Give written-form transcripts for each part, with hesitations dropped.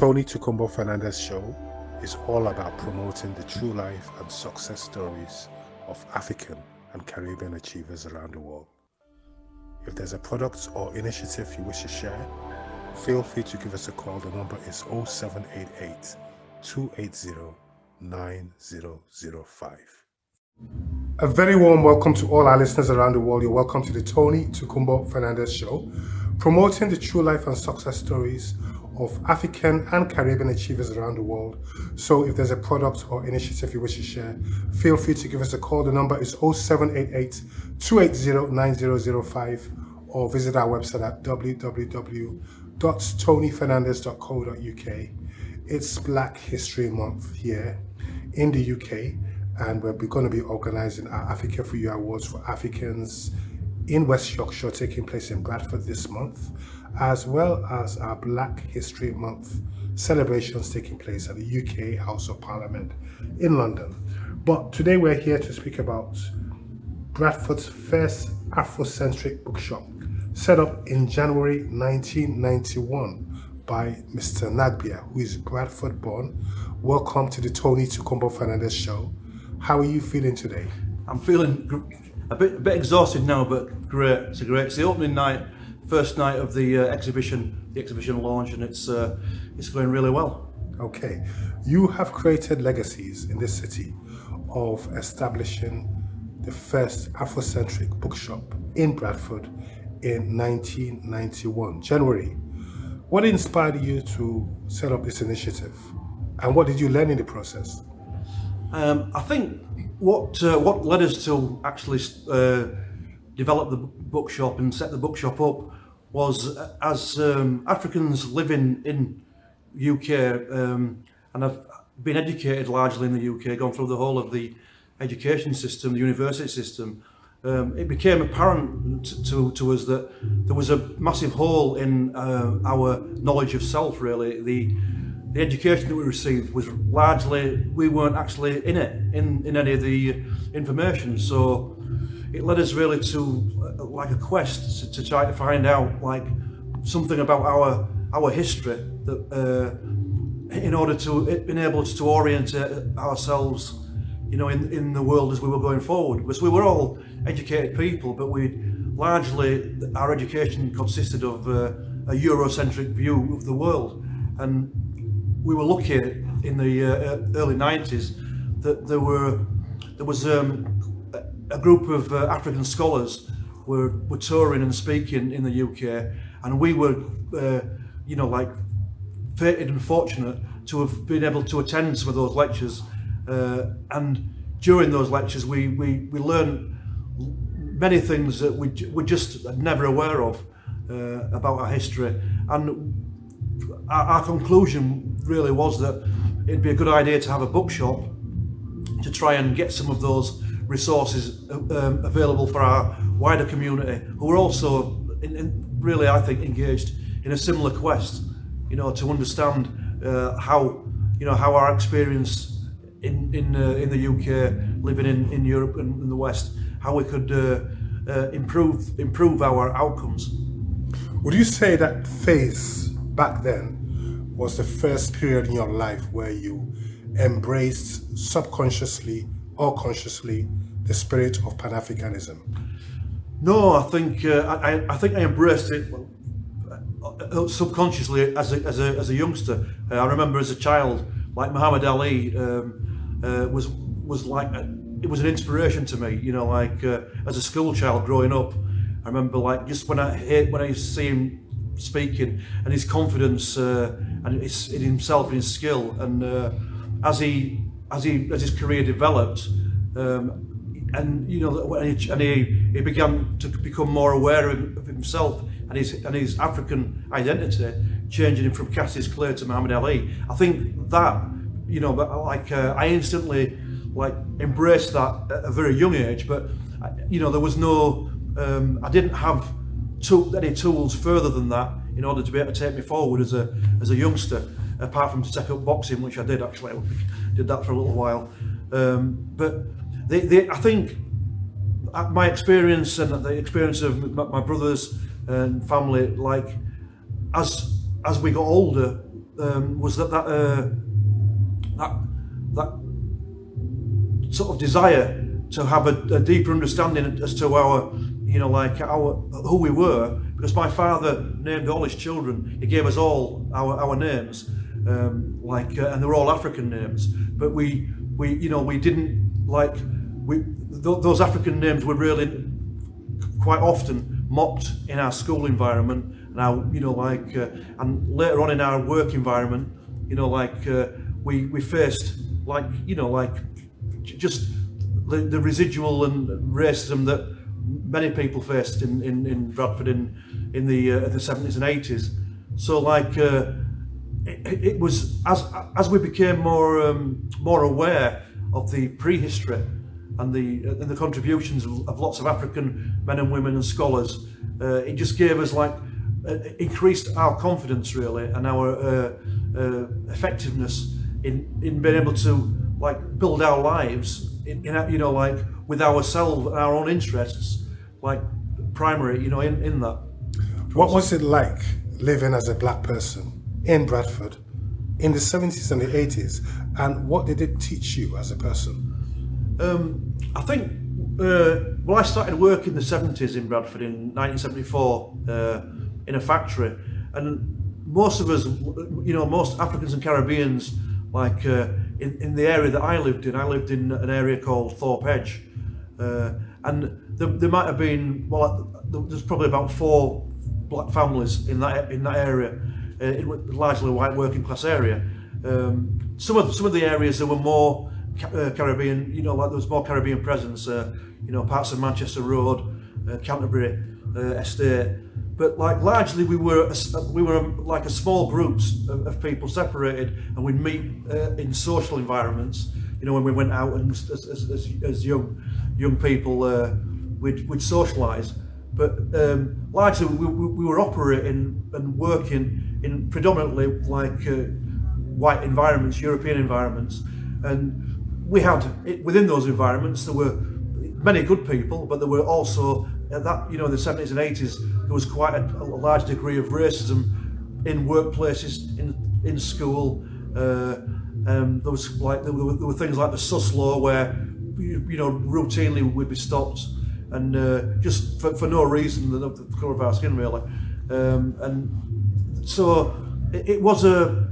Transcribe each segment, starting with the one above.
Tony Tukumbo Fernandez Show is all about promoting the true life and success stories of African and Caribbean achievers around the world. If there's a product or initiative you wish to share, feel free to give us a call. The number is 0788 280 9005. A very warm welcome to all our listeners around the world. You're welcome to the Tony Tukumbo Fernandez Show, promoting the true life and success stories of African and Caribbean achievers around the world. So if there's a product or initiative you wish to share, feel free to give us a call. The number is 0788 280 9005, or visit our website at www.tonyfernandez.co.uk. It's Black History Month here in the UK, and we're going to be organizing our Africa for You Awards for Africans in West Yorkshire, taking place in Bradford this month, as well as our Black History Month celebrations taking place at the UK House of Parliament in London. But today we're here to speak about Bradford's first Afrocentric bookshop, set up in January 1991 by Mr. NAGBEA, who is Bradford born. Welcome to the Tony Tukumbo Fernandez Show. How are you feeling today? I'm feeling a bit exhausted now, but great. It's the opening night, first night of the exhibition launch, and it's going really well. Okay, you have created legacies in this city of establishing the first Afrocentric bookshop in Bradford in 1991, January. What inspired you to set up this initiative, and what did you learn in the process? I think what led us to actually develop the bookshop and set the bookshop up was as Africans living in UK, and I've been educated largely in the UK, gone through the whole of the education system, the university system. It became apparent to us that there was a massive hole in our knowledge of self, really. The education that we received was largely, we weren't actually in any of the information. So it led us really to like a quest to try to find out like something about our history, that in order to enable us to orient ourselves, you know, in the world as we were going forward. Because we were all educated people, but our education consisted of a Eurocentric view of the world. And we were lucky in the early 90s that there was a group of African scholars were touring and speaking in the UK, and we were, you know, like fated and fortunate to have been able to attend some of those lectures. And during those lectures, we learned many things that we just never aware of about our history. And our conclusion really was that it'd be a good idea to have a bookshop to try and get some of those resources available for our wider community, who are also really, I think, engaged in a similar quest, you know, to understand how our experience in the UK, living in Europe and in the West, how we could improve our outcomes. Would you say that phase back then was the first period in your life where you embraced subconsciously or consciously the spirit of PanAfricanism? No, I think I embraced it subconsciously as a youngster. I remember as a child, like Muhammad Ali was like it was an inspiration to me. You know, like as a school child growing up, I remember like just when I see him speaking and his confidence and in himself and his skill, and as his career developed, and you know, he began to become more aware of himself and his African identity, changing him from Cassius Clay to Muhammad Ali. I think that, you know, like I instantly like embraced that at a very young age, but you know, there was no I didn't have any tools further than that in order to be able to take me forward as a youngster, apart from to take up boxing, which I did actually. I did that for a little while, but I think my experience and the experience of my brothers and family, like as we got older, was that sort of desire to have a deeper understanding as to our who we were, because my father named all his children. He gave us all our names, and they were all African names. But we didn't those African names were really quite often mocked in our school environment, and later on in our work environment, we faced just the residual and racism that many people faced in Bradford in the 70s and 80s. So it was as we became more aware of the prehistory and the contributions of lots of African men and women and scholars, it just gave us increased our confidence really, and our effectiveness in being able to build our lives with ourselves and our own interests primary in that. What was it like living as a black person in Bradford in the 70s and the 80s, and what did it teach you as a person? I think I started work in the 70s in Bradford in 1974 in a factory, and most of us, most Africans and Caribbeans, in the area that I lived in an area called Thorpe Edge, and there might have been there's probably about 4 black families in that area, largely a white working class area. Some of the areas there were more Caribbean, there was more Caribbean presence, parts of Manchester Road, Canterbury Estate, but largely we were a small groups of people separated, and we'd meet in social environments. When we went out and as young people, we'd socialise. But largely we were operating and working in predominantly white environments, European environments, and we had within those environments there were many good people, but there were also in the 70s and 80s there was quite a large degree of racism in workplaces, in school. There were things like the sus law where routinely we'd be stopped, and just for no reason than the colour of our skin really, and so it was a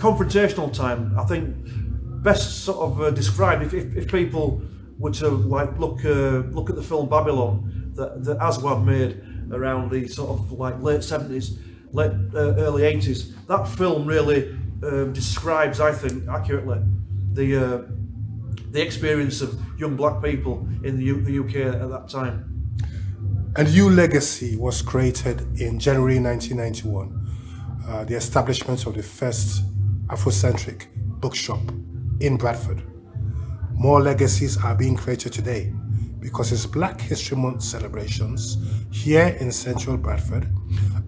confrontational time. I think best sort of described if people were to look at the film Babylon that Aswad made around the sort of late 70s, early 80s. That film really describes, I think, accurately the experience of young black people in the UK at that time. A new legacy was created in January 1991, the establishment of the first Afrocentric bookshop in Bradford. More legacies are being created today because it's Black History Month celebrations here in Central Bradford,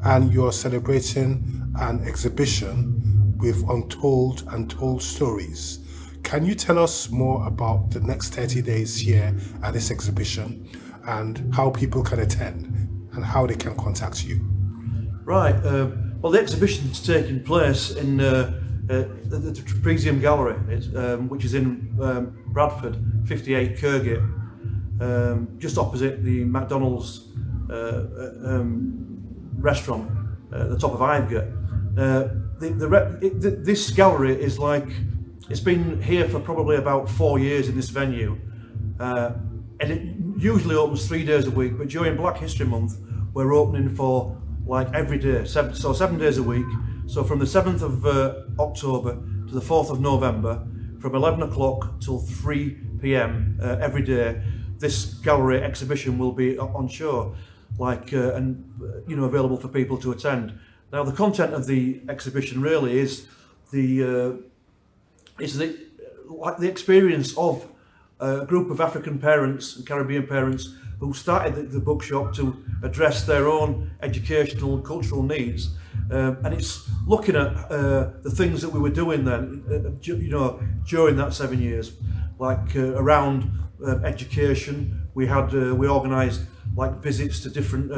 and you're celebrating an exhibition with Untold stories. Can you tell us more about the next 30 days here at this exhibition, and how people can attend and how they can contact you? Right. Well, the exhibition's taking place in the TRAPEZIUM Gallery, which is in Bradford, 58 KIRKGATE, just opposite the McDonald's restaurant at the top of Ivegate. This gallery is it's been here for probably about 4 years in this venue, and it usually opens 3 days a week, but during Black History Month we're opening for every day, 7 days a week. So from the 7th of October to the 4th of November, from 11 o'clock till 3 p.m. Every day, this gallery exhibition will be on show, and available for people to attend. Now, the content of the exhibition really is the experience of a group of African parents and Caribbean parents who started the bookshop to address their own educational and cultural needs. And it's looking at the things that we were doing then, during that 7 years, around education. We organised like visits to different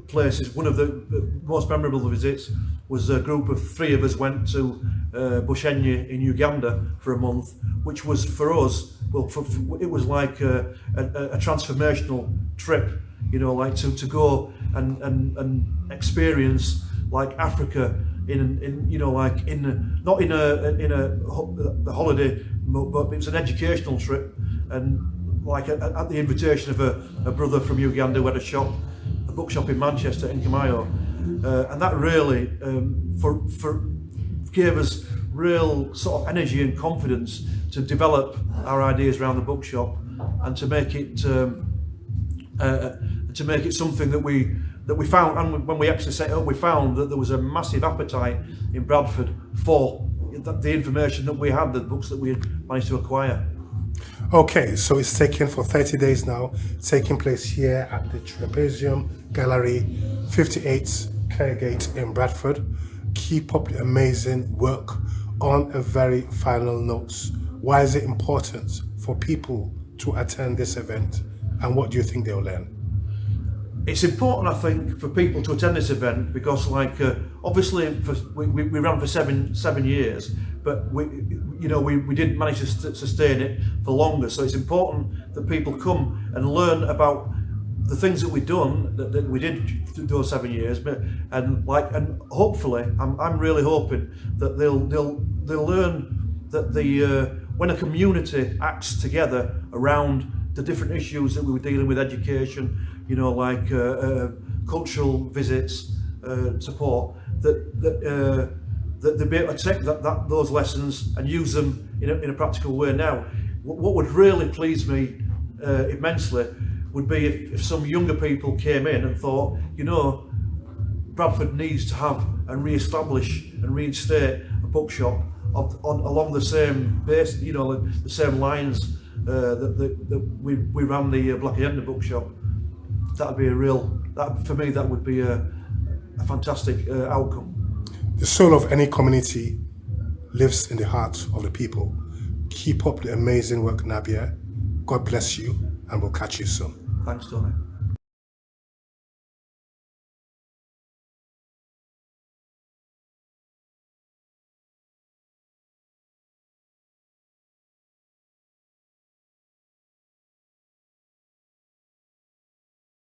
places. One of the most memorable visits was a group of 3 of us went to Bushenye in Uganda for a month, which was for us, well, it was like a transformational trip, you know, like to go and experience like Africa in you know, like not in a holiday, but it was an educational trip, and like at the invitation of a brother from Uganda who had a bookshop in Manchester, in Kamayo, and that really gave us real sort of energy and confidence to develop our ideas around the bookshop, and to make it something that we found. And when we actually set it up, we found that there was a massive appetite in Bradford for the information that we had, the books that we had managed to acquire. Okay, so it's taken for 30 days now, taking place here at the TRAPEZIUM Gallery, 58 KIRKGATE in Bradford. Keep up the amazing work. On a very final note, why is it important for people to attend this event, and what do you think they'll learn? It's important, I think, for people to attend this event because, like, obviously, we ran for seven years, but we didn't manage to sustain it for longer. So it's important that people come and learn about the things that we've done, that we did through those 7 years, and hopefully, I'm really hoping that they'll learn that when a community acts together around the different issues that we were dealing with, education, you know, like cultural visits, support, that they'll be able to take those lessons and use them in a practical way. Now, what would really please me immensely would be if some younger people came in and thought, you know, Bradford needs to have and re-establish and reinstate a bookshop along the same base, you know, the same lines that we ran the Black Agenda bookshop. That'd be for me, that would be a fantastic outcome. The soul of any community lives in the heart of the people. Keep up the amazing work, NAGBEA. God bless you, and we'll catch you soon. Thanks, Tony.